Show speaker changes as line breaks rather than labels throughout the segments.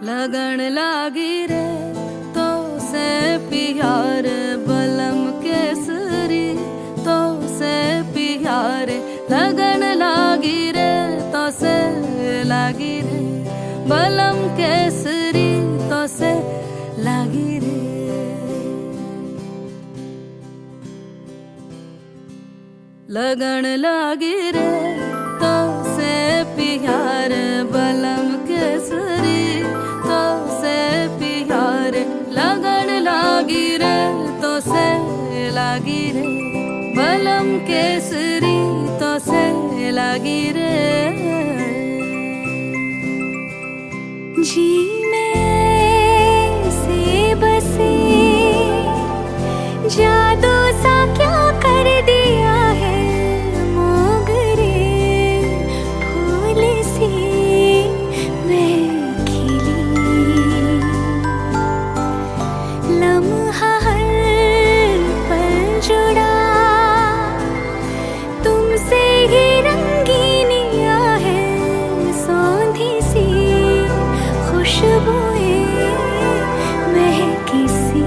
लगन लागी रे तो से प्यार बलम केसरी तो से प्यार लगन लागी रे तो से लागी रे बलम केसरी तो से लागी रे लगन लागी रे तो से प्यार बलम केसरी तो से प्यार लगन लागी रे तो से लागी रे बलम केसरी तो से लागी रे
जी में से बसे जादू सा क्या कर दिया है मोगरे फूल से मैं खिली लम्हा हर पल जुड़ा तुमसे ही रंगीनिया है सौंधी सी खुशबुएं महकी सी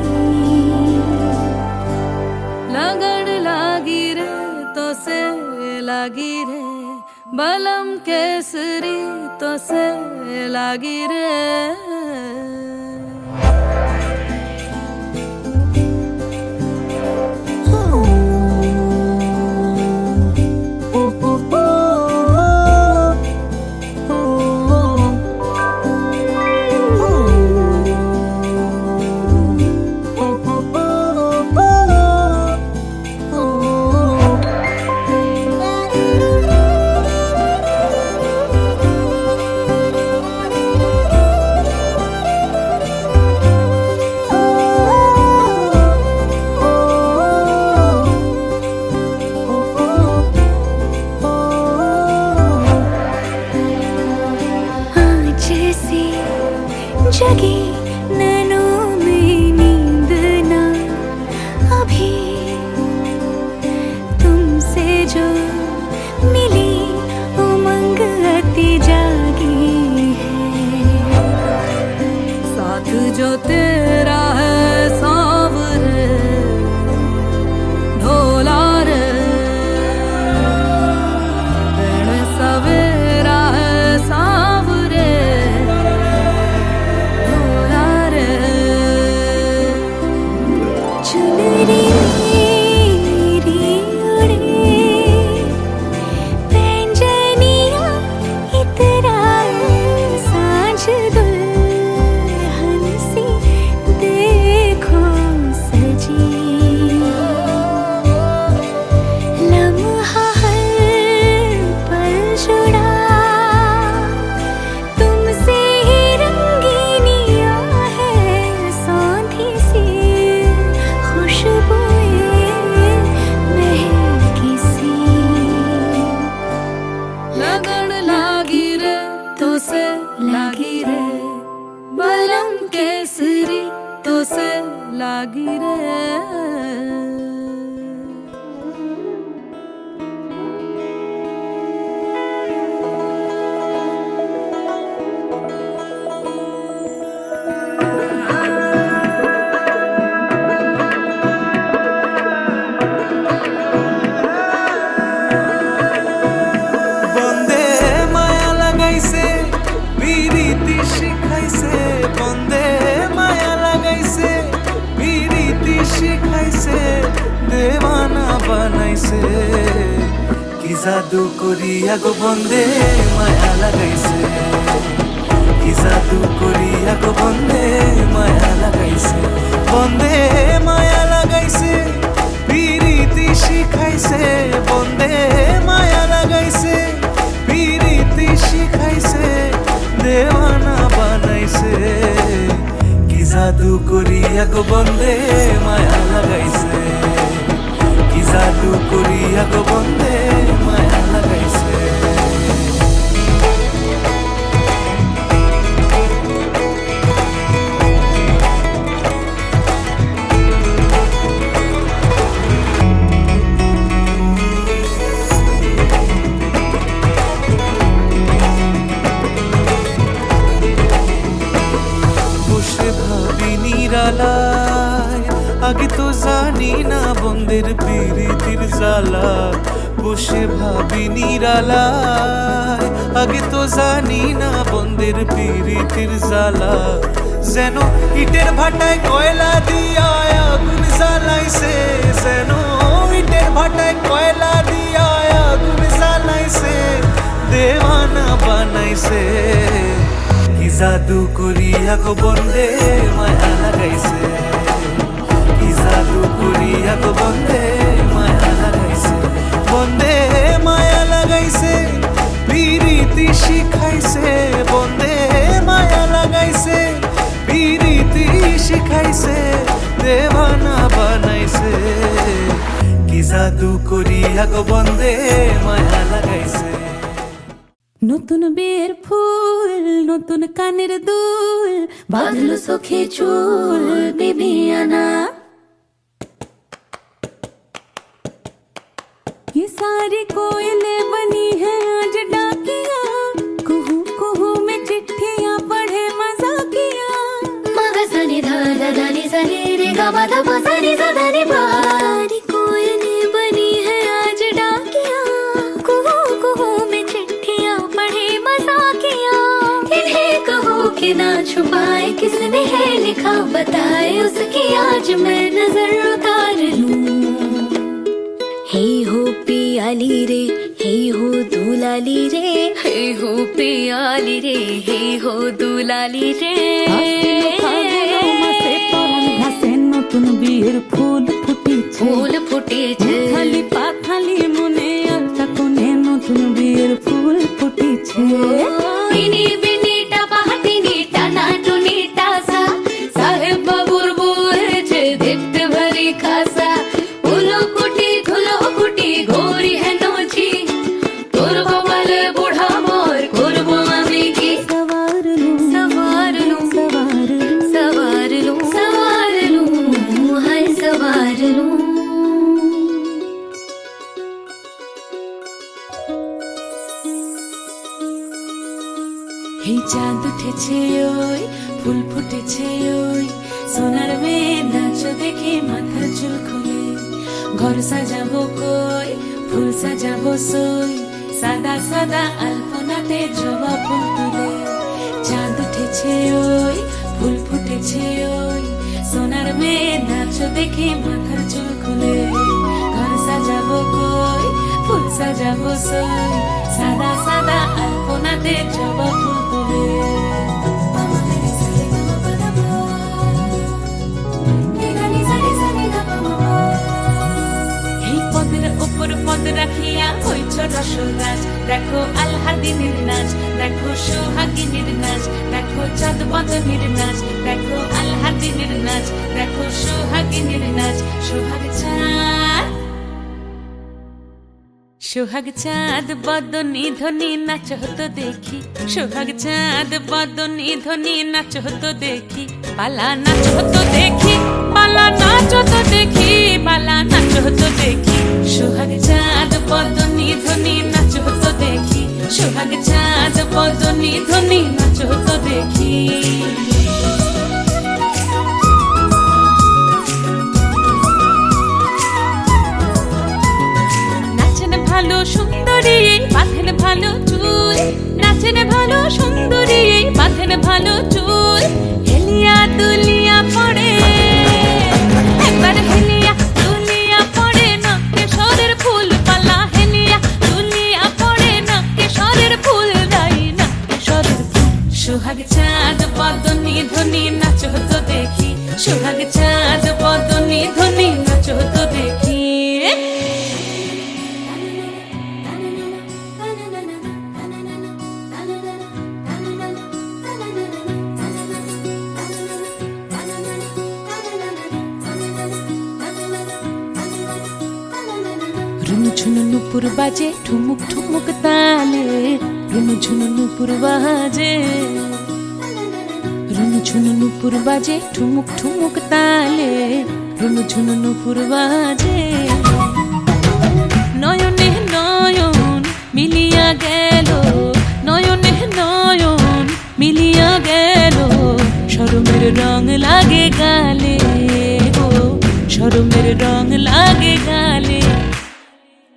लगन लागी रे तो से लागी रे बलम केसरी तो से लागी रे
বানাইছে কি জাদু করিয়া গো বন্দে মায়া লাগাইছে কি জাদু করিয়া গো বন্দে মায়া লাগাইছে বন্দে মায়া লাগাইছে পিরিতি শিখাইছে বন্দে মায়া লাগাইছে পিরিতি শিখাইছে দেওয়ানা বানাইছে কি জাদু করিয়া গো বন্দে মায়া লাগাইছে কি জাদু করিয়া গো বন্দে মায়া লাগাইছে বসে ভাবি নিরালায় আগে তো জানি না বন্দের পিরিতির জ্বালা বসে ভাবি নিরালায় আগে তো জানি না বন্দের পিরিতির জ্বালা যেন ইটের ভাটায় কয়লা দিয়া আগুন জ্বালাইছে যেন ইটের ভাটায় কয়লা দিয়া আগুন জ্বালাইছে দেওয়ানা বানাইছে কি জাদু করিয়া গো বন্দে মায়া লাগাইছে কি জাদু করিয়া গো বন্দে মায়া লাগাইছে বন্দে মায়া লাগাইছে পিরিতি শিখাইছে বন্দে মায়া লাগাইছে পিরিতি শিখাইছে দেওয়ানা বানাইছে কি জাদু করিয়া গো বন্দে মায়া লাগাইছে
নতুন বিয়ের ফুল নতুন কানের দুল বাঁধলো চোখে চুল বিবিয়ানা ये सारी कोयलें बनी है आज डाकिया कुहू कुहू में चिट्ठियां पढ़े मजाकिया
मग सनी धा धा धा नि सनी रे गा मा धा पा सा नि सा धा नि पा सारी कोयलें बनी है आज डाकिया कुहू कुहू में चिट्ठियां पढ़े मजाकिया इन्हें कहो कि ना छुपाए किसने है लिखा बताए उसकी आज मैं नजर उतार लूं हे हो पियाली रे हे हो दुलाली रे हे हो पियाली रे हे हो दुलाली रे
নতুন বিয়ের ফুল ফুটিছে
ফুল ফুটেছে
খালি পাখালি মনে আলতা কোণে নতুন বিয়ের ফুল ফুটিছে
বিনি বিনি টাপা হাতিনি টানা টুনি টাসা সাহেব বাবুর বউছে দেখতে ভারী খাসা উলো কুটি ধুলো কুটি ঘোরি है नोची তোর বাবালে বুড়া মোর করবো আমি কি
সবার লু
सवार लूं
সবার লু
सवार लूं सवार लूं हाय सवार लूं
এই চাঁদ উঠেছে ওই ফুল ফুটেছে ওই সোনার মেয়ে নাচ দেখে মাথার চুল খুলে ঘর সাজাবো কই ফুল সাজাবো সই সাদা সাদা আলপনাতে জবা ফুল তুলে চাঁদ উঠেছে ওই ফুল ফুটেছে ওই সোনার মেয়ে নাচ দেখে মাথার চুল খুলে ঘর সাজাবো কই ফুল সাজাবো সই সাদা সাদা আলপনাতে জবা ফুল তুলে এই পদের উপর পদ রাখিয়া হইছ রসরাজ দেখো আলহাদিনের নাচ দেখো সোহাগিনীর নাচ দেখো চাঁদ বদনের নাচ দেখো আলহাদিনের নাচ দেখো সোহাগিনীর নাচ সোহাগ চাঁদ বদনি ধ্বনি নাচ হতো দেখি সোহাগ চাঁদ বদনি ধ্বনি নাচ হতো দেখি পালা নাচ হতো দেখি পালা নাচ হতো দেখি পালা নাচ হতো দেখি সোহাগ চাঁদ বদনি ধ্বনি নাচ হতো দেখি সোহাগ চাঁদ বদনি ধ্বনি নাচ হতো দেখি ভালো সুন্দরী বাঁধেন ভালো চুল নাচেন ভালো সুন্দরী বাঁধেন ভালো চুল হেলিয়া দুলিয়া পড়ে একবার হেলিয়া দুলিয়া পড়ে নকে সরে রুনু ঝুনু নুপুর বাজে ঠুমুক ঠুমুক তালে, রুনু ঝুনু নুপুর বাজে, রুনু ঝুনু নুপুর বাজে ঠুমুক ঠুমুক তালে, রুনু ঝুনু নুপুর বাজে। নয়নে নয়ন মিলিয়া গেল, নয়নে নয়ন মিলিয়া গেল, শরমের রং লাগে গালে গো, শরমের রং লাগে গালে।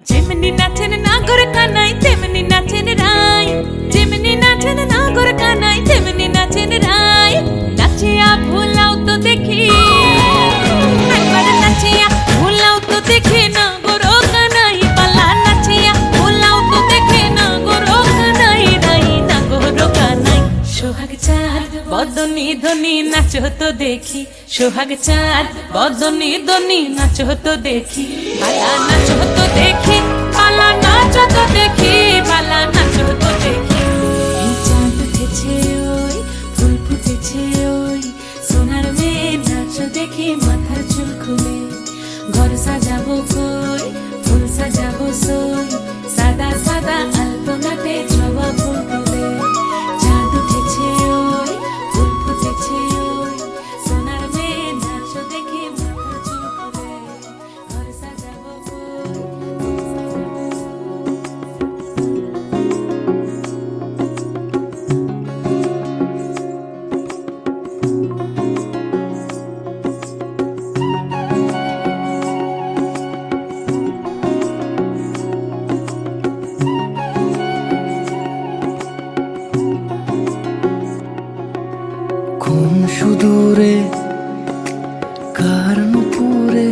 যেমনি নাচেন নাগর কানাই তেমনি নাচেন রাই, যেমনি নাচেন নাগর কানাই তেমনি নাচেন রাই। নাচিয়া ভোলাও তো দেখি, একবার নাচিয়া ভোলাও তো দেখি নাগর কানাই পালা, নাচিয়া ভোলাও তো দেখি নাগর কানাই রাই, নাগর কানাই। সোহাগ চাঁদ বদনি ধনি নাচো তো দেখি, সোহাগ চাঁদ বদনি ধনি নাচো তো দেখি, পালা নাচো তো দেখি, পালা নাচো তো দেখি, পালা নাচো তো দেখি। এই চাঁদ উঠেছে ওই, ফুল ফুটেছে ওই, সোনার মেয়ে নাচো দেখি মাথার চুল খুলে। ঘর সাজাবো কই, ফুল সাজাবো সই, সাদা সাদা আলপনাতে জবা ফুল তুলে। চাঁদ উঠেছে ওই, ফুল ফুটেছে ওই, সোনার মেয়ে নাচো দেখি মাথার চুল খুলে। ঘর সাজাবো কই,
কোন সুদূরে কার নুপুরে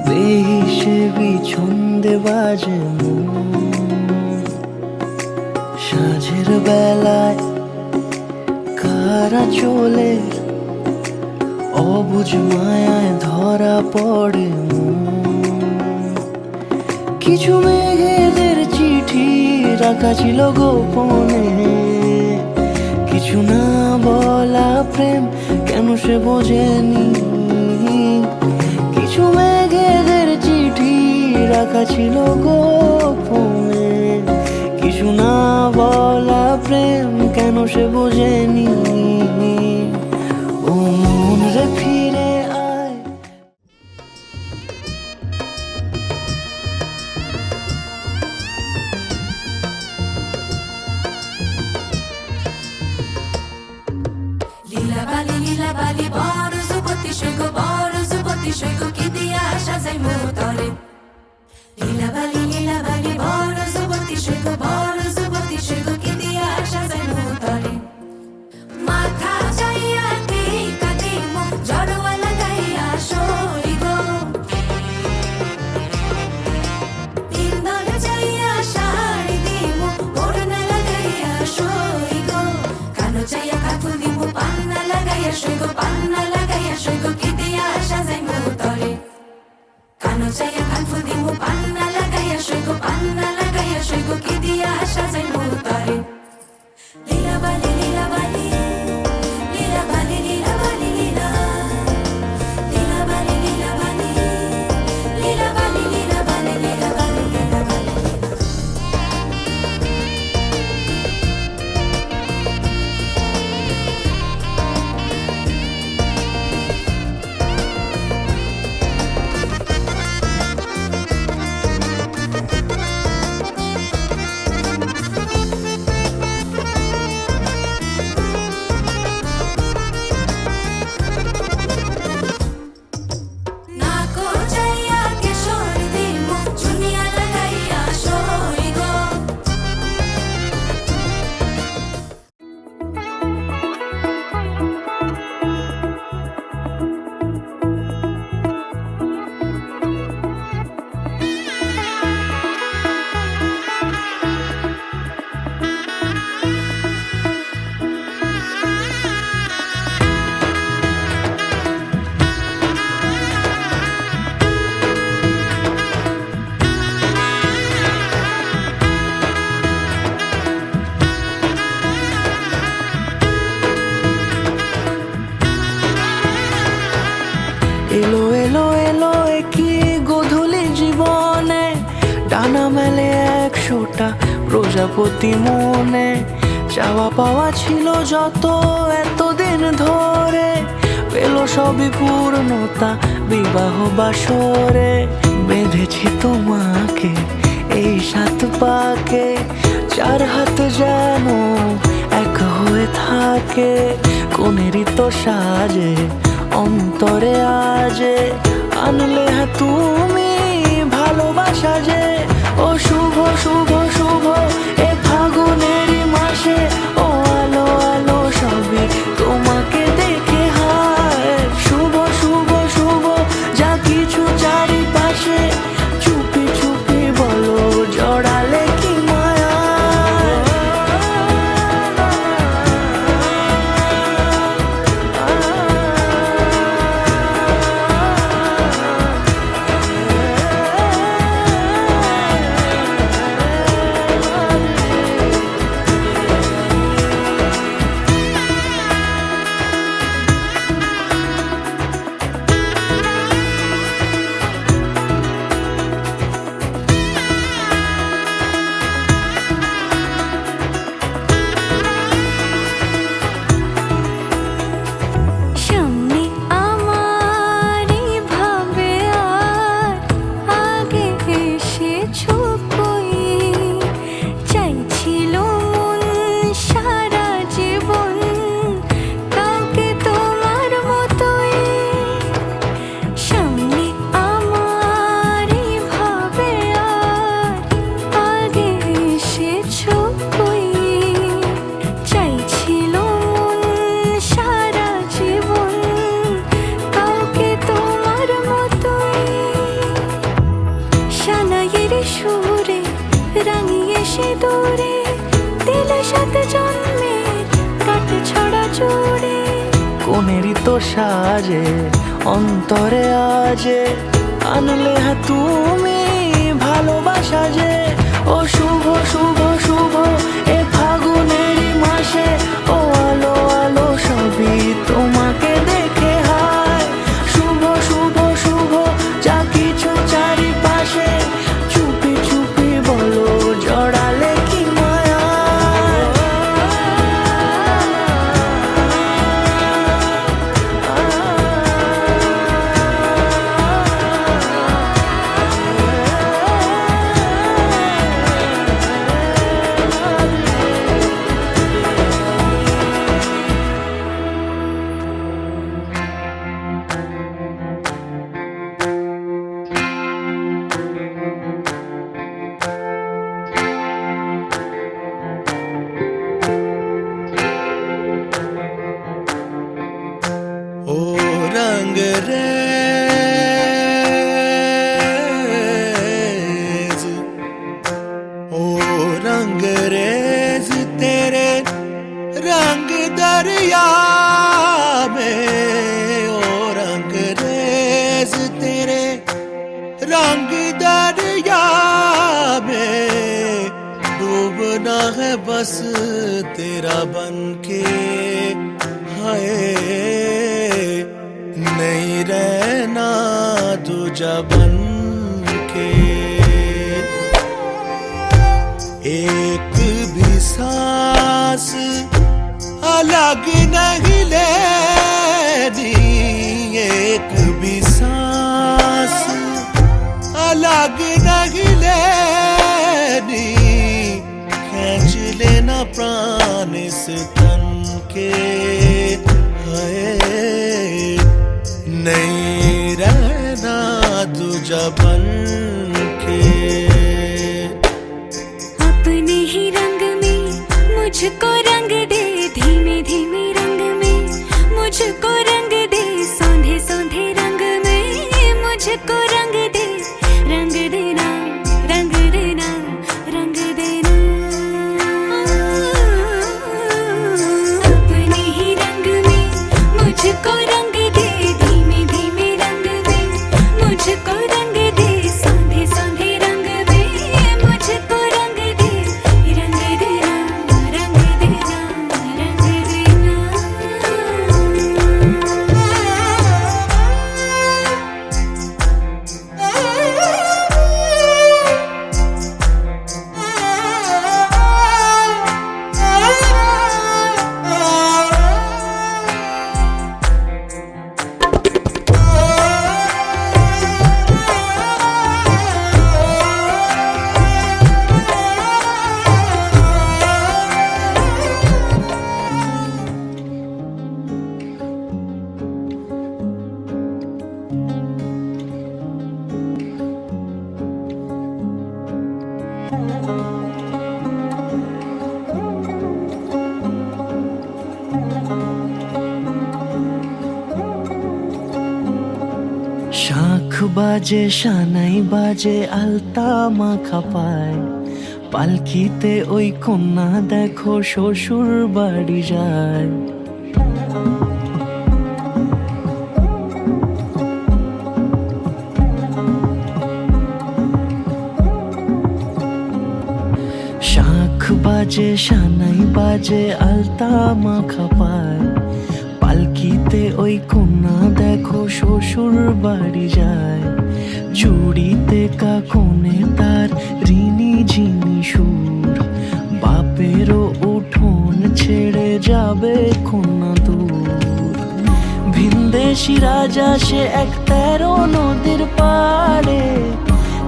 বেহিসেবি ছন্দে বাজে মন। সাঁঝের বেলায় কারা চলে অবুঝ মায়ায় ধরা পড়ে মন। কিছু মেঘেদের চিঠি রাখা ছিল গোপনে, কিছু না বলা প্রেম কেন সে বোঝেনি। কিছু মেঘেদের চিঠি রাখা ছিল গোপনে, কিছু না বলা প্রেম কেন সে বোঝেনি। ও মন রে ফিরে আয়।
লীলা বালি বড় যুবতী সৈক, বড় যুবতী সৈক কি দিয়া সাজাই মোতরে। লীলা বালি বড় যুবতী সৈক, বড় যুবতী সৈক কি দিয়া সাজাই মোতরে। মাথা চাইয়া টিকা দিমু জড়োয়া লাগাইয়া সই গো, তিনদল চাইয়া শাড়ি দিমু ওড়না লাগাইয়া সই গো। কানো চাইয়া কাকু দিমু পান্না লাগাইয়া সই গো, পান্না লাগাইয়া সই গো কি দিয়া সাজাই মোতরে। কানো চাইয়া কাকু দিমু পান্না লাগাইয়া সই গো, পান্না লাগাইয়া সই গো কি দিয়া সাজাই মোতরে। লীলা বালি লীলা বালি, লীলা বালি লীলা বালি লীলা, লীলা বালি লীলা বালি, লীলা বালি লীলা বালি লীলা বালি লীলা বালি।
প্রজাপতি মনে চাওয়া পাওয়া ছিল যত এতদিন ধরে, পেল সবই পূর্ণতা বিবাহ বাসরে। বেঁধেছি তোমাকে এই 7 পাকে, 4 হাত যেন এক হয়ে থাকে। কোনেরই তো সাজে অন্তরে আজে, আনলে হ্যাঁ তুমি ভালোবাসা যে। ও শুভ শুভ শুভ এ ফাগুনেরই মাসে, ও আলো আলো সবই তোমাকে দেখে হায়। শুভ শুভ শুভ যা কিছু চারিপাশে, চুপি চুপি বলো জড়ালে কি মায়া।
সামনে আমার ভাবে আর আগে এসেছো কই, চাইছিল মন সারা জীবন কাউকে তোমার মতোই। সামনে আমার ভাবে আর আগে এসেছো কই, চাইছিল মন সারা জীবন কাউকে তোমার মতোই। সানাইয়ের সুরে রাঙিয়ে সে দূরে, দিলে 7 জন্মের কাট ছড়া জোড়ে।
কোনেরই তো সাজে অন্তরে আজে, আনলে হ্যাঁ তুমি ভালোবাসা যে। ও শুভ শুভ শুভ এ ফাগুনেরই মাসে, ও আলো আলো সবই তোমাকে দেখে হায়। শুভ শুভ শুভ যা কিছু চারিপাশে, চুপি চুপি বলো জড়ালে কি মায়া।
ओ रंग रेज, ओ रंग रेज तेरे रंग दरिया में, ओ रंग रेज तेरे रंग दरिया में, डूबना है बस तेरा बन के हाय। नहीं रहना दूजा बन के, एक भी सांस अलग नहीं लेनी, एक भी सांस अलग नहीं लेनी। खींच लेना प्राण इस तन के हाय, नहीं रहना दूजा बन के।
अपने ही रंग में मुझको रंग दे, धीमे धीमे रंग में मुझको रंग दे, सौंधे सौंधे रंग में मुझको रंग दे। रंग देना रंग देना रंग देना, अपने ही रंग में मुझको रंग दे, धीमे धीमे रंग में मुझको रंग दे, सौंधे सौंधे रंग में मुझको रंग दे। रंग देना रंग देना
বাজে সানাই বাজে আলতা মাখা পায়, পালকিতে ওই কন্যা দেখো শ্বশুর বাড়ি যায়। শাঁখ বাজে সানাই বাজে আলতা মাখা পায়, পালকিতে ওই কন্যা দেখো শ্বশুর বাড়ি যায়। জুড়িতে কাকনে তার ঋণী ঝিনি সুর, বাপেরও উঠোন ছেড়ে যাবে কন্যা দূর। ভিনদেশি রাজা সে এক 13 নদীর পাড়ে,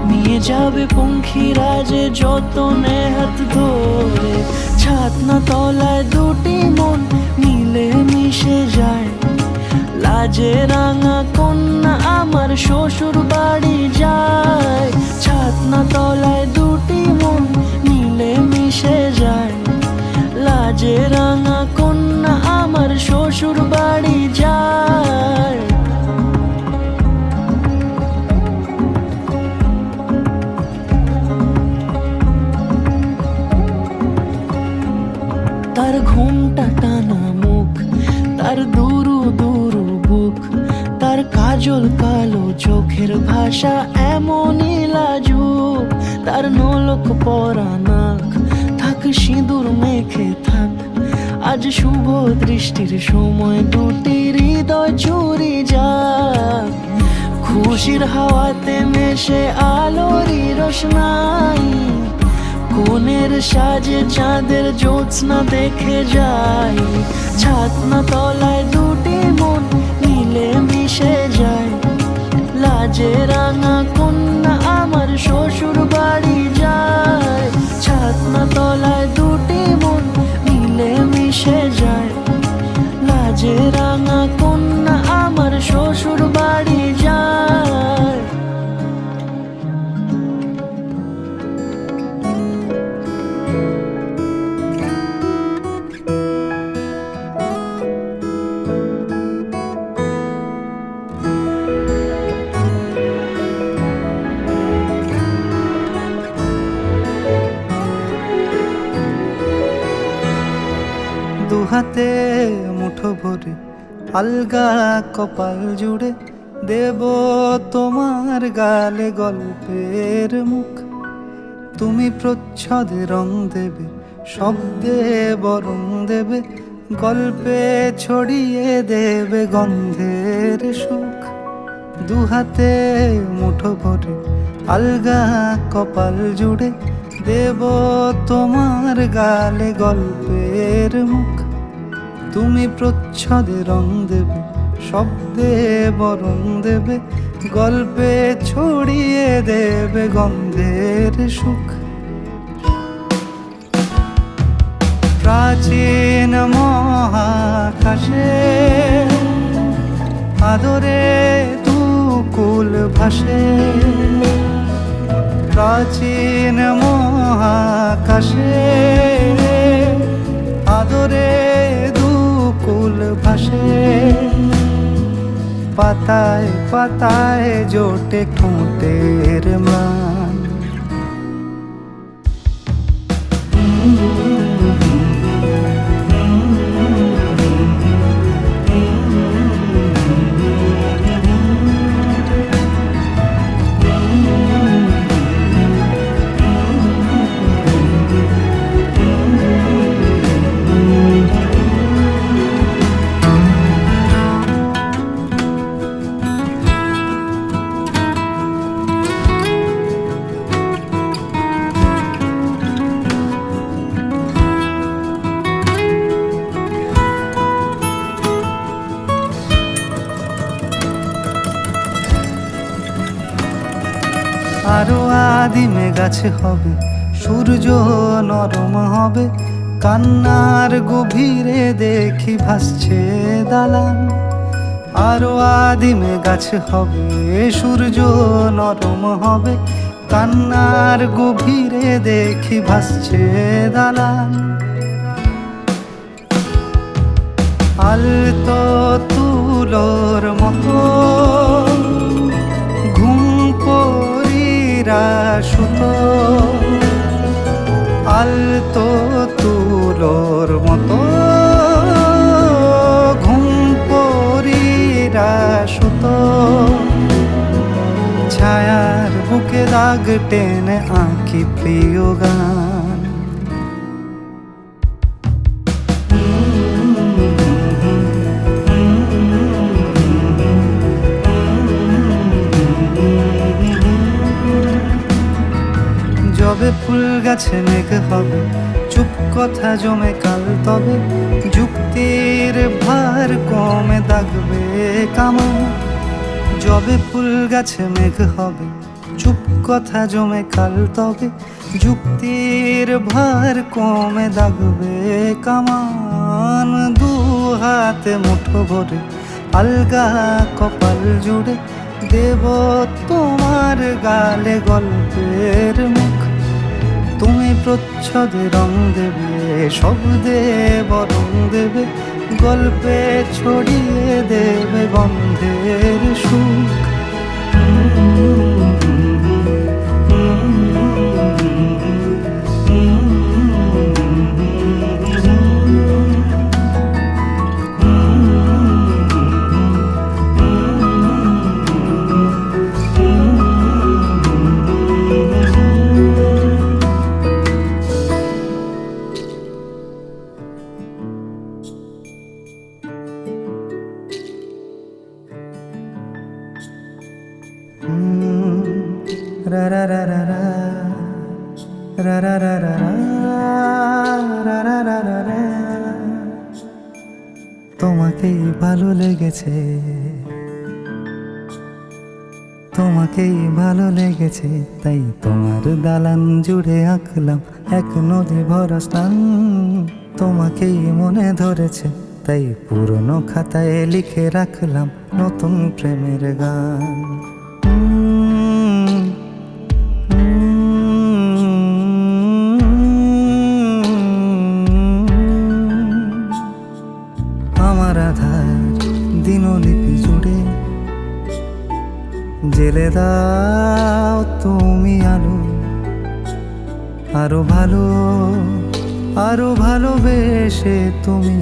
নিয়ে যাবে পঙ্খী রাজে যতনে হাত ধরে। ছাতনা তলায় দুটি মন মিলে মিশে যায়, লাজে রাঙা কন্যা আমার শ্বশুর বাড়ি যায়। ছাতনা তলায় দুটি মন মিলে মিশে যায়, লাজে রাঙা কন্যা আমার শ্বশুর বাড়ি যায়। তার ঘুমটা টানা মুখ, তার দুরু দুরু বুক, তার কাজল কালো চোখের ভাষা এমনই লাজুক। তার নলক পরা নাক, থাক সিঁদুর মেখে থাক, আজ শুভ দৃষ্টির সময় দুটি হৃদয় চুরি যাক। খুশির হাওয়াতে মেশে আলোরই রোশনাই, কোণের সাজে চাঁদের জ্যোৎস্না দেখে যাই। ছাতনা তলায় দুটি মন মিলে মিশে যায়, লাজে রাঙা কন্যা আমার শ্বশুর বাড়ি যায়। ছাতনা তলায় দুটি মন মিলে মিশে যায়, লাজে রাঙা কন্যা আমার শ্বশুর বাড়ি যায়।
দুহাতে মুঠো ভরে আলগা কপাল জুড়ে, দেব তোমার গালে গল্পের মুখ। তুমি প্রচ্ছদে রং দেবে, শব্দে বরং দেবে, গল্পে ছড়িয়ে দেবে গন্ধের সুখ। দুহাতে মুঠো ভরে আলগা কপাল জুড়ে, দেব তোমার গালে গল্পের মুখ। তুমি প্রচ্ছদে রং দেবে, শব্দে বরং দেবে, গল্পে ছড়িয়ে দেবে গন্ধের সুখ। প্রাচীন মহাকাশে আদরে দুকুল ভাসে, প্রাচীন মহাকাশে আদরে দুকুল ভাসে। পাতায় পাতায় জোটে ঠোঁটের ম্লান, আরো আদিমে গাছে হবে, সূর্য নরম হবে, কান্নার গভীরে দেখি ভাসছে দালান। আরো আদিমে গাছে হবে, সূর্য নরম হবে, কান্নার গভীরে দেখি ভাসছে দালান। আলতো তুলোর মতো ঘুম সুতো আলতো তুলোর মতো ঘুম পরীরা সুতো ছায়ার বুকে দাগ টেনে আঁকি প্রিয় গান যবে ফুল গাছে মেঘ হবে চুপ কথা জমে কাল তবে যুক্তির ভার কমে দাগবে কামা যবে ফুল গাছে মেঘ হবে চুপ কথা জমে কাল তবে যুক্তির ভার কমে দাগবে কামান দু হাতে মুঠো ভরে আলগা কপাল জুড়ে দেব তোমার গালে গল্পের মুখ তুমি প্রচ্ছদে রং দেবে শব্দে বরং দেবে গল্পে ছড়িয়ে দেবে গন্ধের সুখ ra ra ra ra ra ra ra ra ra ra ra ra ra ra তোমাকেই ভালো লেগেছে তোমাকেই ভালো লেগেছে তাই তোমার দালান জুড়ে আঁকলাম এক নদী ভরা স্থান তোমাকেই মনে ধরেছে তাই পুরনো খাতায় লিখে রাখলাম নতুন প্রেমের গান আমার আধার দিনলিপি জুড়ে জেলে দাও তুমি আলো আরো ভালোবেসে তুমি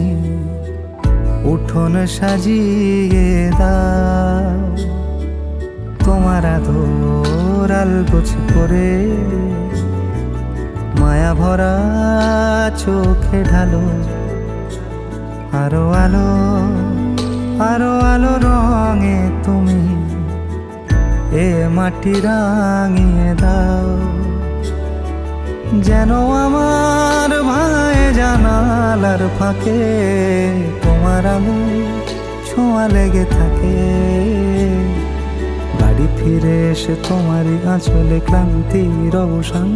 উঠোন সাজিয়ে দাও তোমার আদর আলগোছ করে মায়া ভরা চোখে ঢালো আরো আলো রঙে তুমি এ মাটি রাঙিয়ে দাও যেন আমার ভাই জানালার ফাঁকে তোমার আলো ছোঁয়া লেগে থাকে বাড়ি ফিরে এসে তোমারই আঁচলে ক্লান্তির অবসান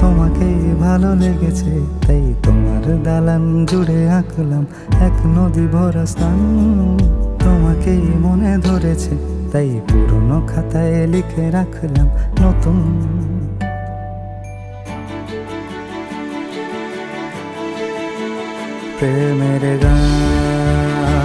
তোমাকেই ভালো লেগেছে তাই তোমার দালান জুড়ে আঁকলাম এক নদী ভরা স্থান তোমাকেই মনে ধরেছে তাই পুরনো খাতায় লিখে রাখলাম নতুন প্রেমের গান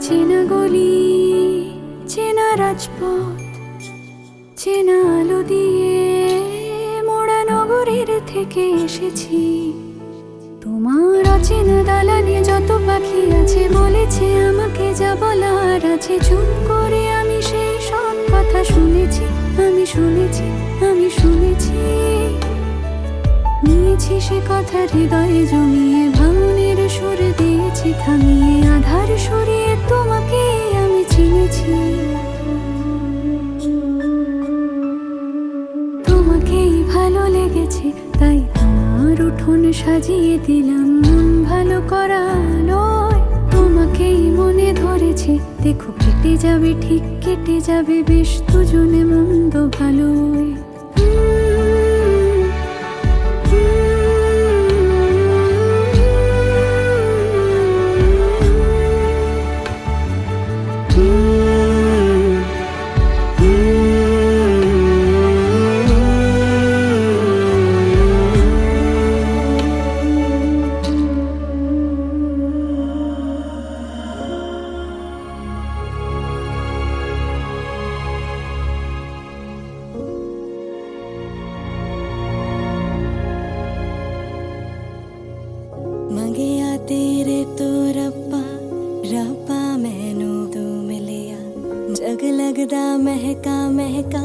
চেনা গলি চেনা রাজপথ চেনা আলো দিয়ে মোড়া নগরের থেকে এসেছি তোমার অচেনা দালানে যত পাখি আছে বলেছে আমাকে যা বলার আছে চুপ করে আমি সেই সব কথা শুনেছি আমি শুনেছি নিয়েছি সে কথা হৃদয়ে জমিয়ে ভাঙনের সুর দিয়েছি থামিয়ে আধার সরিয়ে তোমাকে আমি চিনেছি তোমাকেই ভালো লেগেছে তাই তোমার উঠোন সাজিয়ে দিলাম মন ভালো করা আলোয় তোমাকেই মনে ধরেছে দেখো কেটে যাবে ঠিক কেটে যাবে বেশ দুজনে মন্দ ভালোই रब्बा मैनू तू मिलिया जग लगदा महका महका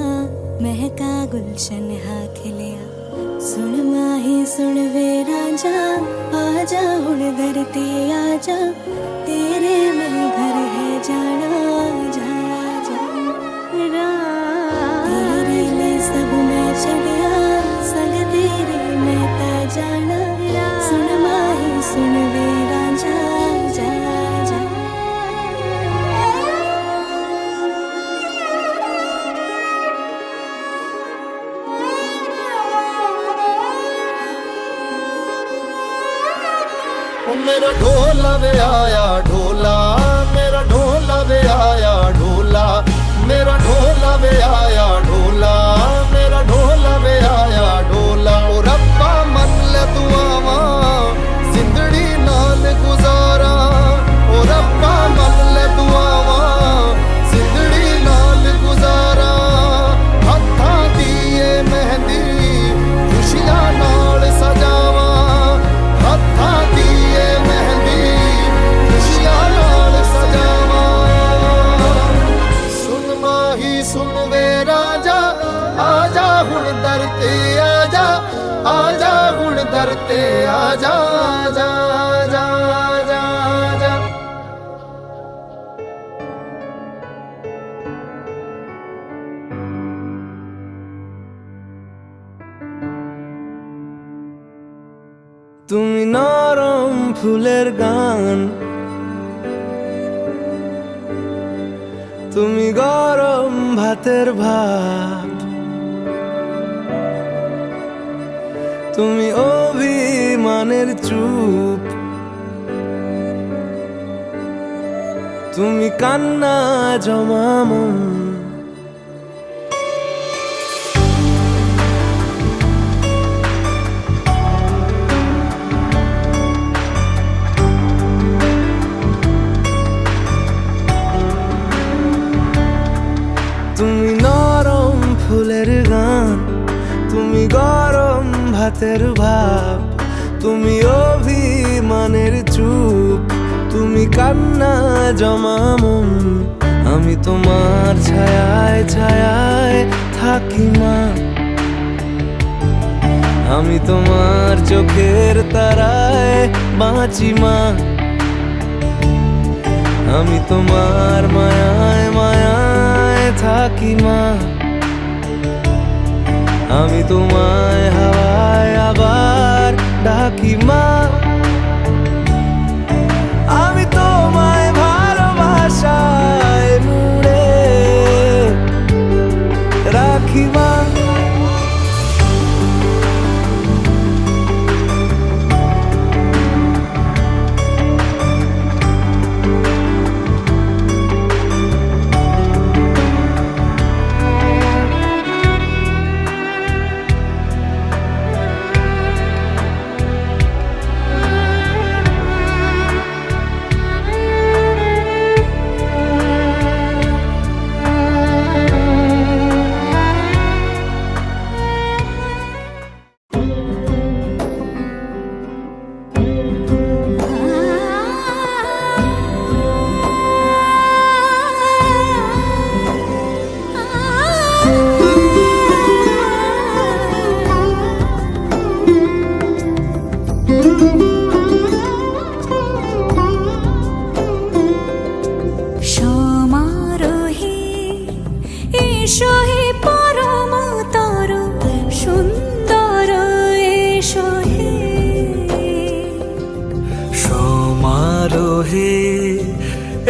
महका गुलशन हा खिलिया सुन माही सुन वे राजा आजा हुण धरती आजा तेरे में घर है जाना जा जा तेरे लिए सब मैं छड़िया संग तेरे मैं ता जाना सुन माही सुन वे राजा जा जा
मेरा ढोला वे आया ढोला, मेरा ढोला वे आया ढोला, मेरा ढोला वे आया ढोला, मेरा ढोला वे आया ढोला। ओ रब्बा मन ले तू आवा जिंदड़ी नाल गुजारा, ओ रब्बा मन ले तू आवा जिंदड़ी नाल गुजारा। हत्था दिए मेहंदी खुशियां नाल सजावा, हत्था दिए मेहंदी खुशियां नाल सजावा। सुन माही सुन वे राजा आजा हुण दर ते आजा, आजा हुण दर ते आजा जा जा जा जा।
তুমি নরম ফুলের গান, তুমি গরম ভাতের ভাত, তুমি অভিমানের চুপ, তুমি কান্না জমামন। তুমি নরম ফুলের গান, তুমি গরম ভাতের ভাব, তুমি অভিমানের চুপ, তুমি কান্না জমামন। আমি তোমার ছায়ায় ছায়ায় থাকি মা, আমি তোমার চোখের তারায় বাঁচি মা, আমি তোমার মায়ায় মায়ায় থাকি মা, আমি তোমায় হাওয়ায় আবার ডাকি মা, আমি তোমায় ভালোবাসায় মুড়ে রাখি মা।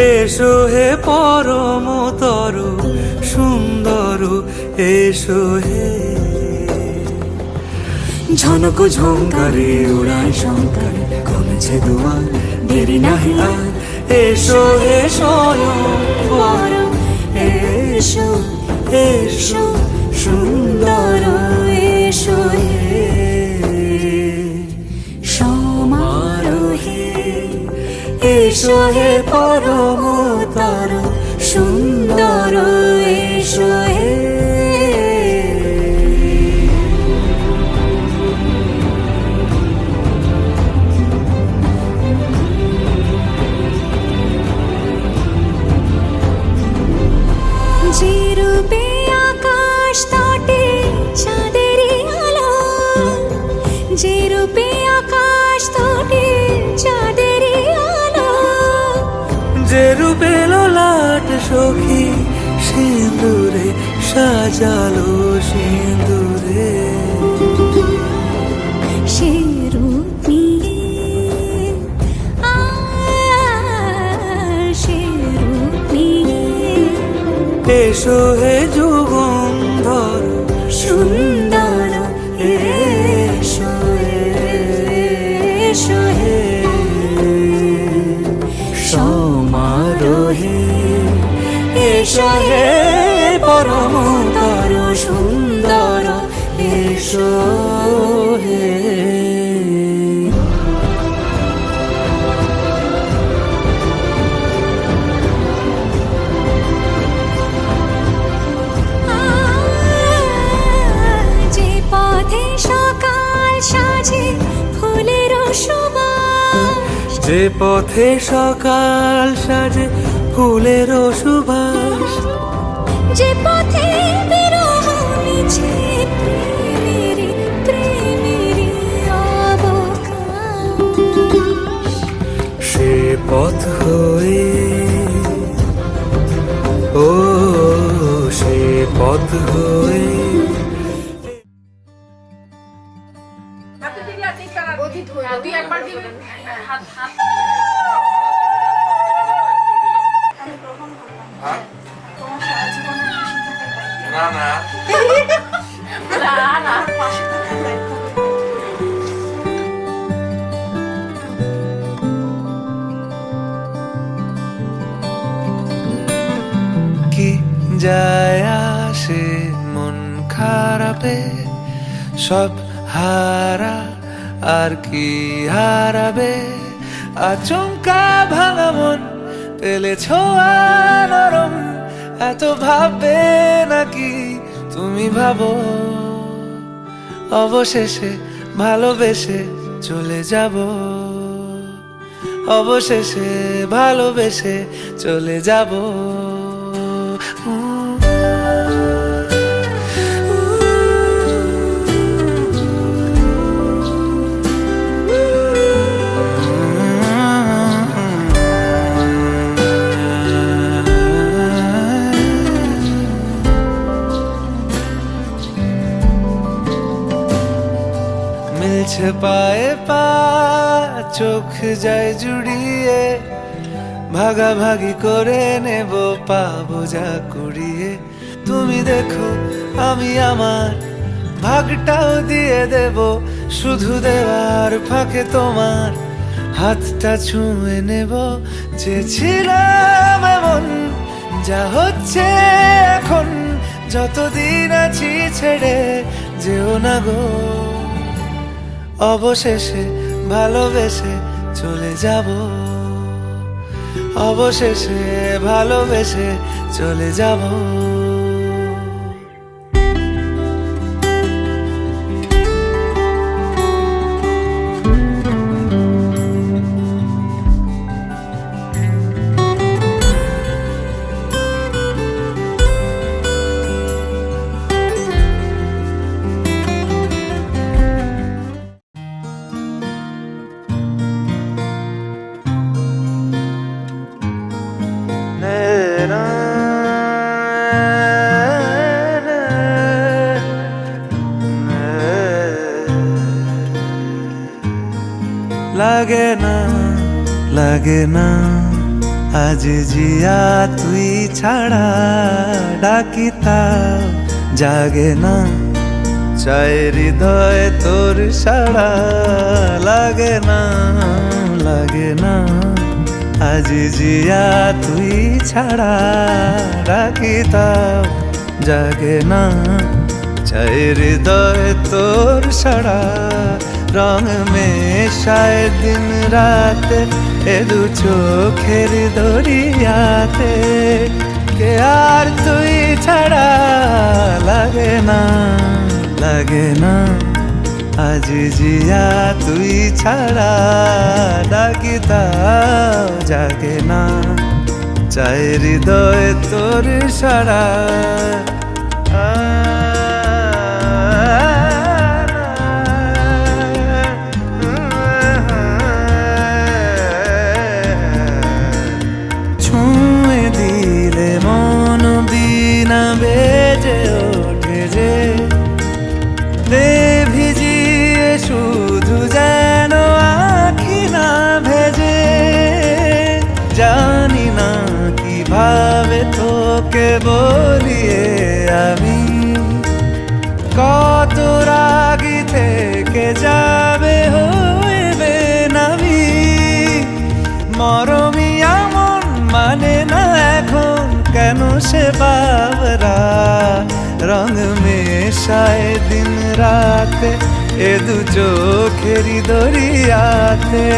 এসো হে পরমতর সুন্দর এসো হে। ঝনক ঝঙ্কারে উড়ায় শঙ্কর কমেছে দুয়ার দেরি নাহি আর। এসো হে স্বয়ং পরম এসো এসো সুন্দর এসো হে। সমারোহে এসো হে পরমতর সুন্দর এসো হে। যে রূপে লোলাট সখী সিঁদুরে সাজালো সিঁদুরে
সে রূপ নিয়ে সে রূপ নিয়ে
এসো হে যুগন্ধর
সুন্দর এসো এসো হে
সমারোহে
এসো হে পরমতর সুন্দর এসো হে যে পথে সকাল সাজে ফুলের সুবাস
যে পথে সকাল সাজে ফুলের সুবাস
যে পথে বিরহ মিছে প্রেমের অবকাশ
সে পথ হয়ে ও সে পথ হয়ে
দুই একবার দিবেন হাত হাত
না না
না না
কি যায় আসে মন খারাপে সব হারা আর কি হারাবে আচমকা ভাঙা মন পেলে ছোঁয়া নরম এত ভাববে নাকি তুমি ভাবো অবশেষে ভালোবেসে চলে যাব অবশেষে ভালোবেসে চলে যাব মিলছে পায়ে পা চোখ যায় জুড়িয়ে ভাগাভাগি করে নেব পাবো যা কুড়িয়ে তুমি দেখো আমি আমার ভাগটাও দিয়ে দেব শুধু দেওয়ার ফাঁকে তোমার হাতটা ছুঁয়ে নেব চেয়েছিলাম এমন যা হচ্ছে এখন যতদিন আছি ছেড়ে যেও না গো অবশেষে ভালোবেসে চলে যাব অবশেষে ভালোবেসে চলে যাব লাগে না আজ জিয়া তুই ছাড়া ডাকি তাও জাগে না চাই হৃদয় তোর সাড়া লাগে না আজ জিয়া তুই ছাড়া ডাকি তাও জাগে না চাই হৃদয় তোর সাড়া রং মেশায় দিন রাত এ দু চোখের দরিয়াতে কে আর তুই ছাড়া লাগে না আজ জিয়া তুই ছাড়া ডাকি তাও জাগে না চাই হৃদয় তোর সাড়া জানি না কিভাবে তোকে বলিয়ে আমি কত রাগি থেকে যাবে হইবে নামি মরমি এমন মানে না এখন কেন সে বাবরা রং মেশায় দিন রাতে এ দু চোখেরি দরিয়াতে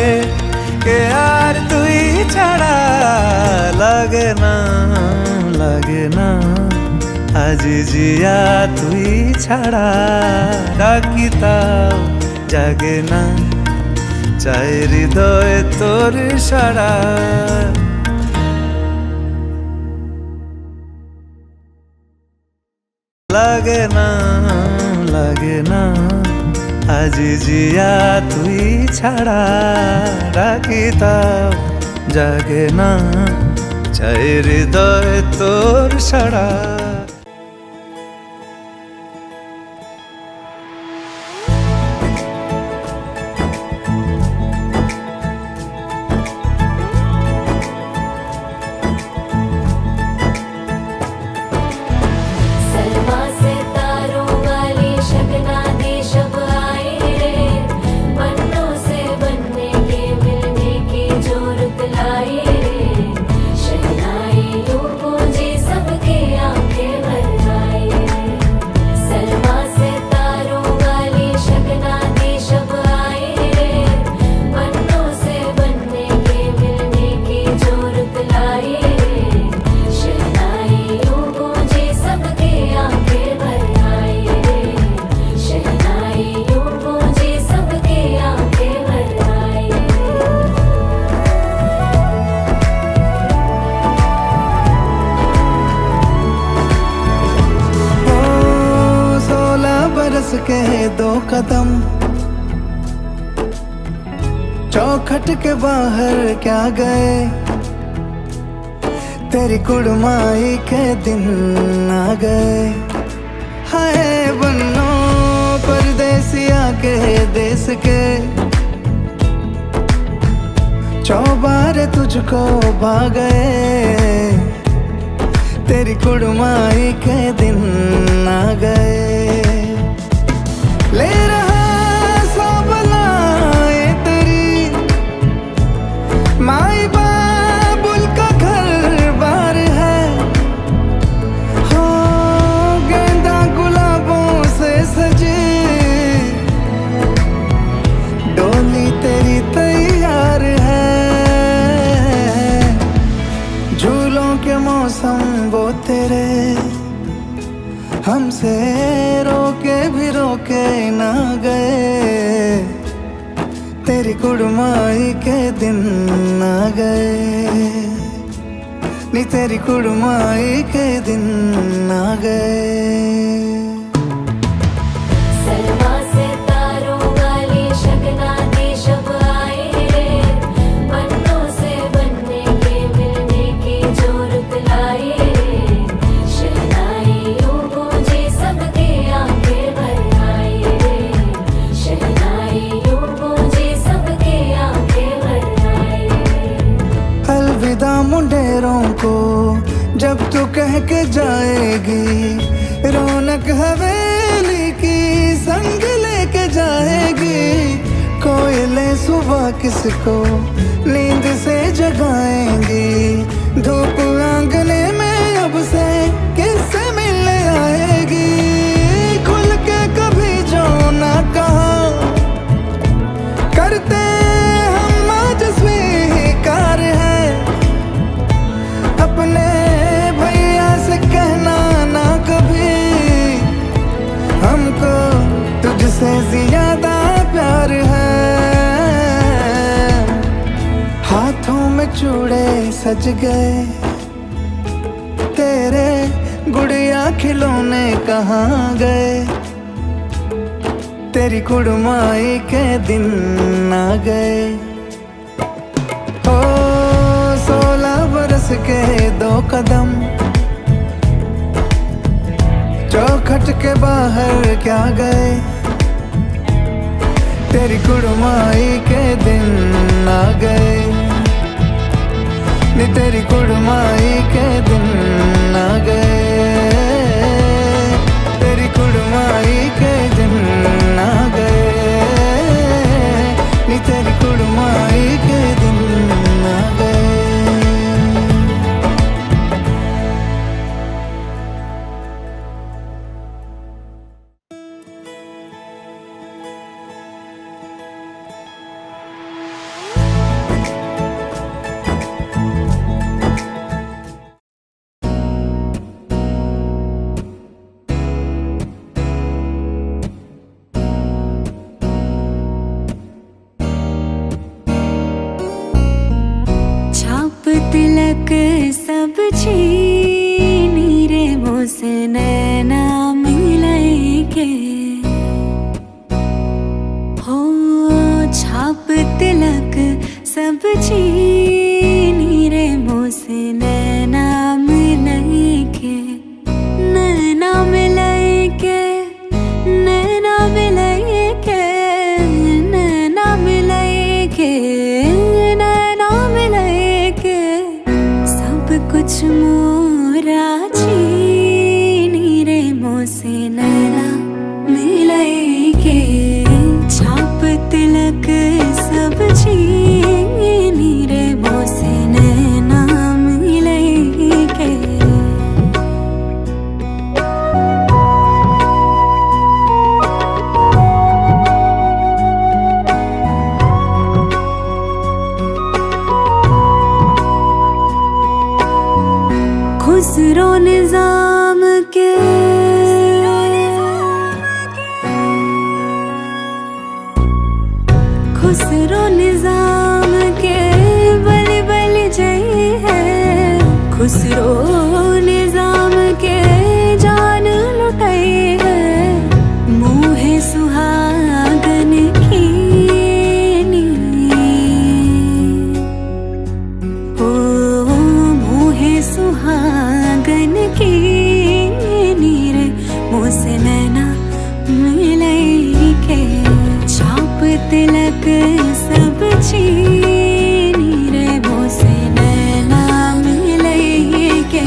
কে আর তুই ছাড়া লাগে না আজ জিয়া তুই ছাড়া ডাকি তাও জাগে না চাই হৃদয় তোর সারা লাগে না আজ জিয়া তুই ছাড়া ডাকি তাও জাগে না চাই হৃদয় তোর সারা
सलमा से तारों वाली शगना दी शब आई रे बनों से बनने के मिलने की जो रुत लाई रे शहनाई यूं गूंजी सबके आंखें भर आई रे सलमा से तारों वाली शगना दी शब आई रे बनों से बनने के मिलने की जो रुत लाई रे शहनाई यूं गूंजी सबके आंखें भर आई रे शहनाई यूं गूंजी सबके आंखें भर आई रे
ओ 16 बरस के 2 कदम चौखट के बाहर क्या गए तेरी कुड़माई के दिन आ गए हाय बन्नो परदेसिया के देश के चौबारे तुझको भा गए तेरी कुड़माई के दिन आ गए ले रहा सब लाए तेरी माई बाबुल का घर बार है हो गेंदा गुलाबों से सजी डोली तेरी तैयार है झूलों के मौसम वो तेरे हमसे रोके भी रोके ना गए तेरी कुड़माई के दिन आ गए नी तेरी कुड़माई के दिन आ गए
सलमा से तारों वाली शगना दी शब आई रे बनों से बनने के मिलने की जो रुत लाई रे शहनाई यूं गूंजी सबके आंखें भर आई रे शहनाई यूं गूंजी सबके आंखें भर आई रे
अलविदा मुंडेरों को जब तू कह के जाएगी रौनक हवेली की संग लेके जाएगी कोयले सुबह किसको नींद से जगाएंगी धूप आंगने में अब से किससे मिलने आएगी खुल के कभी जो ना कहा करते हम आज स्वीकार है अपने भैया से कहना ना कभी हमको तुझसे ज्यादा प्यार है हाथों में चूड़े सज गए तेरे गुड़िया खिलौने कहाँ गए तेरी कुड़माई के दिन आ गए ओ 16 बरस के 2 कदम चौखट के बाहर क्या गए तेरी कुड़माई के दिन आ गए
नी तेरी कुड़माई के दिन आ गए, तेरी कुड़माई के दिन आ गए, नी तेरी कुड़माई के दिन आ गए।
छाप तिलक सब छीनी रे मोसे नैना मिलई के हो, छाप तिलक सब छीनी रे मोसे नैना मिलई के, नैना मिलई के, नैना मिलई के, नैना मिलई के, नैना मिलई के, सब कुछ मोरा छीनी रे मोसे नैना मिलई के, छाप तिलक सब छीनी रे मोसे नैना मिलई के। खुसरो निजाम के, खुसरो निजाम के बलि बलि जई है, खुसरो निजाम के जान लुटाई है, मुहे सुहागन की ओ मुहे सुहागन की नीरे मोसे नैना मिलई के, छाप तिलक सब छीनी रे मोसे नैना मिलई के।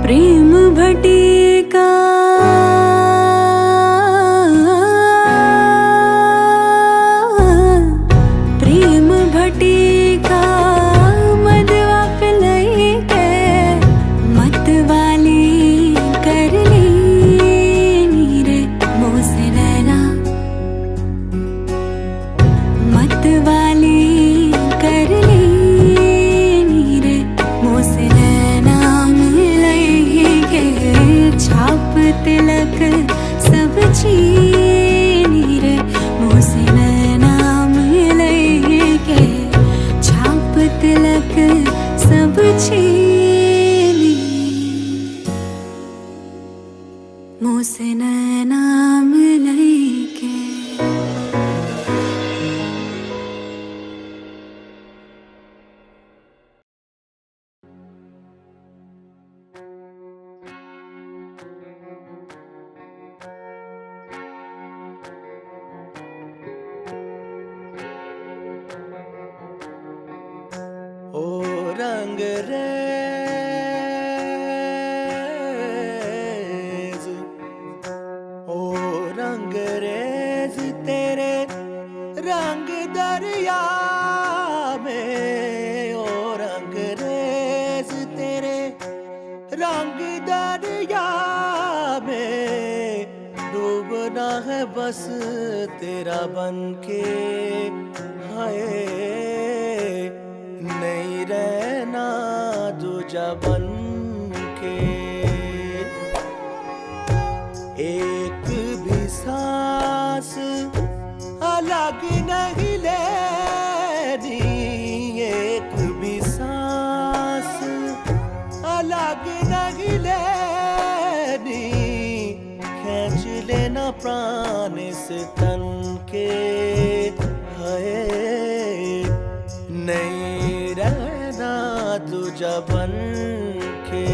प्रेम भटिका प्रेम भटिका मदवा पिलई के, मतवाली कर ली रे मोसे नैना, मतवाली कर ली रे मोसे नैना मिलई के, छाप तिलक सब छीनी रे मोसे नैना मिलई के, छाप तिलक सब छीनी मोसे नैना मिलई के।
ओ रंग रेज, ओ रंग रेज तेरे रंग दरिया में, ओ रंग रेज तेरे रंग दरिया में, डूबना है बस तेरा बनके, हाय नहीं रहना दूजा बन के, एक भी सांस अलग नहीं लेनी, एक भी सांस अलग नहीं लेनी, खींच लेना प्राण से तन के, हाय नहीं रहना तुझ
जा बन के